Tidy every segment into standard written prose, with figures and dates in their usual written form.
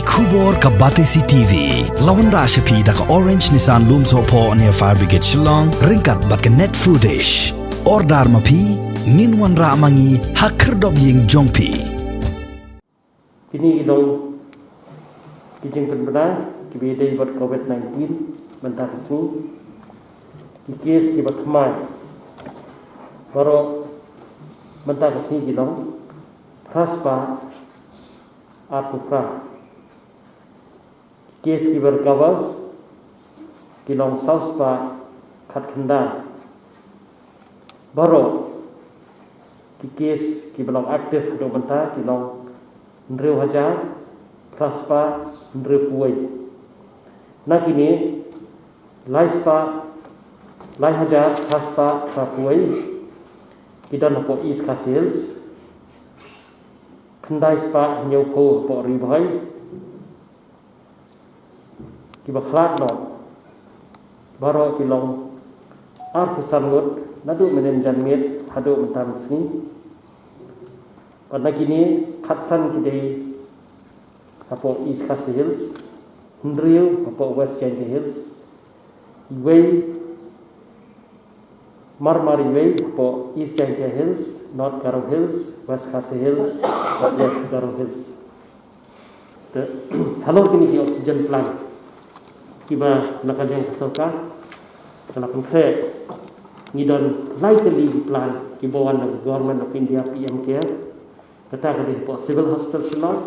Kubor ka Batesi TV lawan Rashapi da ka Orange Nissan Loom Sopo near Fire Brigade Shillong ringkat bat ka net footage Ordar mapi minwan ra mangi hakerdog ying jongpi Kini ilong kijing penbena kibedai buat COVID-19 mentah kesini kikis kibat mai baru mentah kesini ilong praspa apupra kikis kibar kawal ilong sauspa kat kendal baru kikis kibalong aktif do mentah ilong Ndreu hajar praspa ndreu puai nak ini lai hajar praspa prapuai kita napo is kasils kendai spa nyaupo po ribai kiba khlat no baro kilong arfusan ngut nadu menen janmit hadu mentam sini pada kini khatsan kidai apo East Castle Hills, Ndriu apo West Giant Hills, Way Marmari Way apo East Giant Hills, North Garo Hills, West Castle Hills, West Garo Hills. Kalau kini ki oksigen plant, kiba nakajang kasoka, kalau konkret, ngidon lightly plant kibawan ng Government of India PM Care. Kata kali Civil Hospital Shillong,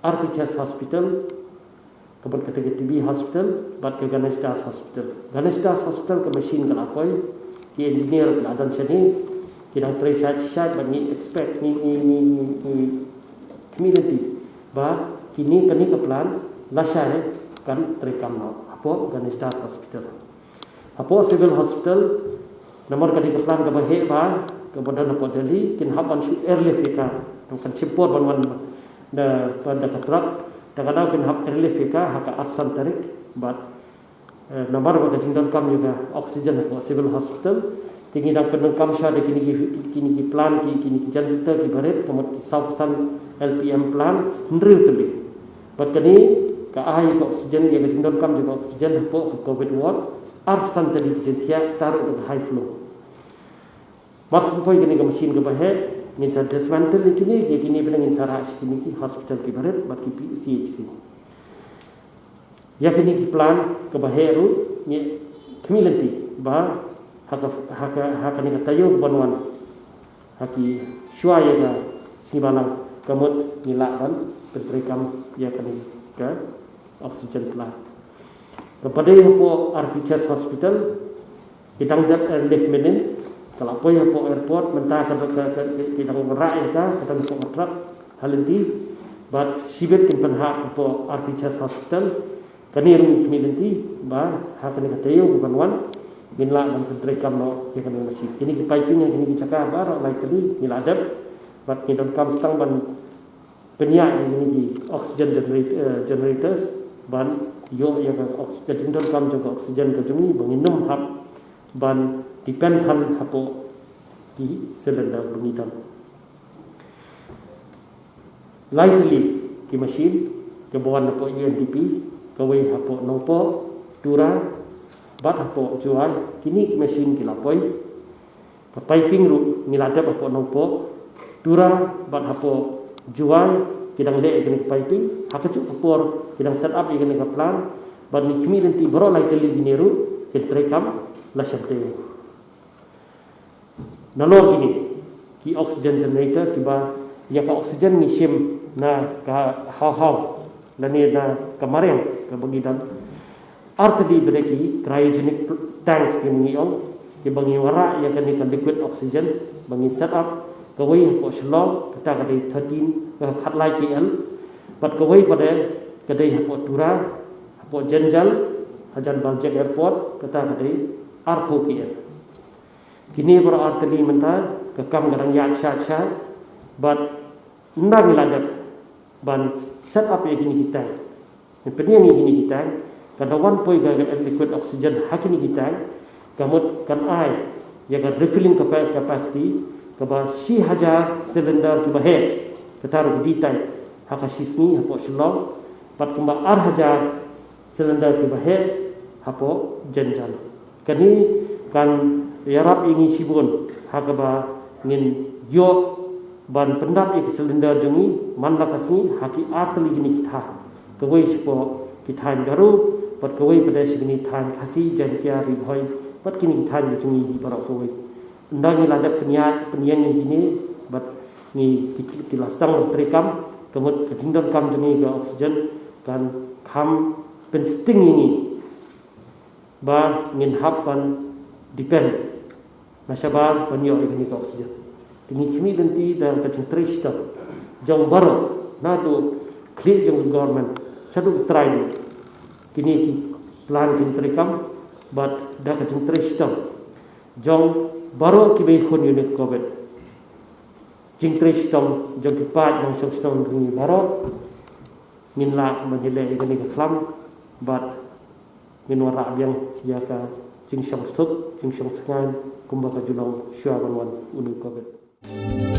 RPHS Hospital, kemudian kata TB Hospital, bat ke Ganesh Das Hospital. Ganesh Das Hospital ke machine kalapoi, ki engineer ke adan sini, kita try side bagi expect ni community. Bah kini ke plan lasai kan terekam no. Apo Ganesh Das Hospital. Apo Civil Hospital, nomor kali ke plan ke bahek bah, kemudian apo Delhi, kin haban shoot airlift ka. Kan simpor ban pada katrak kadang kan hak relief ka hak absan tarik but nomor bagi jingdon kam juga oksigen for civil hospital tinggi dak penengkam sya de kini plan kini jantar ki baret kemut sausan LPM plan sendiri tebi but kini ka ai oksigen yang jingdon kam juga oksigen for covid ward absan tarik jentia taruh high flow masuk poi kini ke mesin ke bahe ngin sa dismantle kini benang ngin sarah kini ki hospital ki baret bat ki CHC ya kini ki plan ke baheru ni community ba hak ni katayo banwan haki syuaya ga sibalang kamut nilak dan berperekam ya kini ke oksigen plant kepada po RPHS Hospital bidang dat lift menen kalau apa yang po airport mentah kita merak kita po truck halenti but sibet kin penha po RPHS Hospital kani rum community ba hak ni katayo banwan minla dan terekam no ya kan masjid ini piping yang ini dicakap ba lai kali nila adab but ni don kam stang ban penyak ini di oxygen generators ban yo ya kan oxygen don kam juga oxygen ke jumi banginum hab ban depend han hapo di cylinder bungidam lightly ki machine ke bawan hapo UNDP kawai hapo nopo dura bat hapo jual kini ki machine ki lapoi piping ru niladap hapo nopo dura bat hapo jual kidang le kini piping hakacu por kidang set up kini ka plan bat ni community bro lightly bineru ke terekam la syabde nalor gini ki oksigen generator tiba ya ka oksigen ngisim na ka haw lani na kemarin ka bagidan artli bereki cryogenic tanks kini ong ki bangi wara ya kan liquid oxygen bangi set up kawai ko shlong kata kali 13 khat lai KL pat kawai pada kadai hapo tura hapo jenjal hajan baljek airport kata kali R4 KL kini berarti mentah kekam garang yak syak but ndang ladat ban set up yang gini kita yang gini kita kada wan poi ga liquid oxygen hakini kita kamut kan ai ya ga refilling capacity kaba si hajar cylinder ki bahe kataru di tai haka sisni hapo shlong bat kumba arhaja silinder ke bahe hapo jenjan kani kan yarap ingi sibun hakaba ngin yo ban pendap ik silinder jongi manla kasni haki atli gini kita kawai sipo kita garu bat kawai pada sini tan kasi jantia ribhoi bat kini kita jongi di barak kawai ndang ni ladap penyan ini bat ni kilas tang terikam kemud ketingdon kam jongi ga oksigen kan kam pensting ini ba ngin hapan depend nasaba banyo ini ga oksigen tinggi kimi lenti dan kacintris dah jong baru nado clear jong government satu try kini ki plan kintrikam but dah kacintris dah jong baru ki be khun unit covid jingtris dah jong kipat jong sokstong ni baru minla menjele ini ke flam but minwara yang jaka jing song stuk jing song sengan kumbaka julong syuaban wan unit covid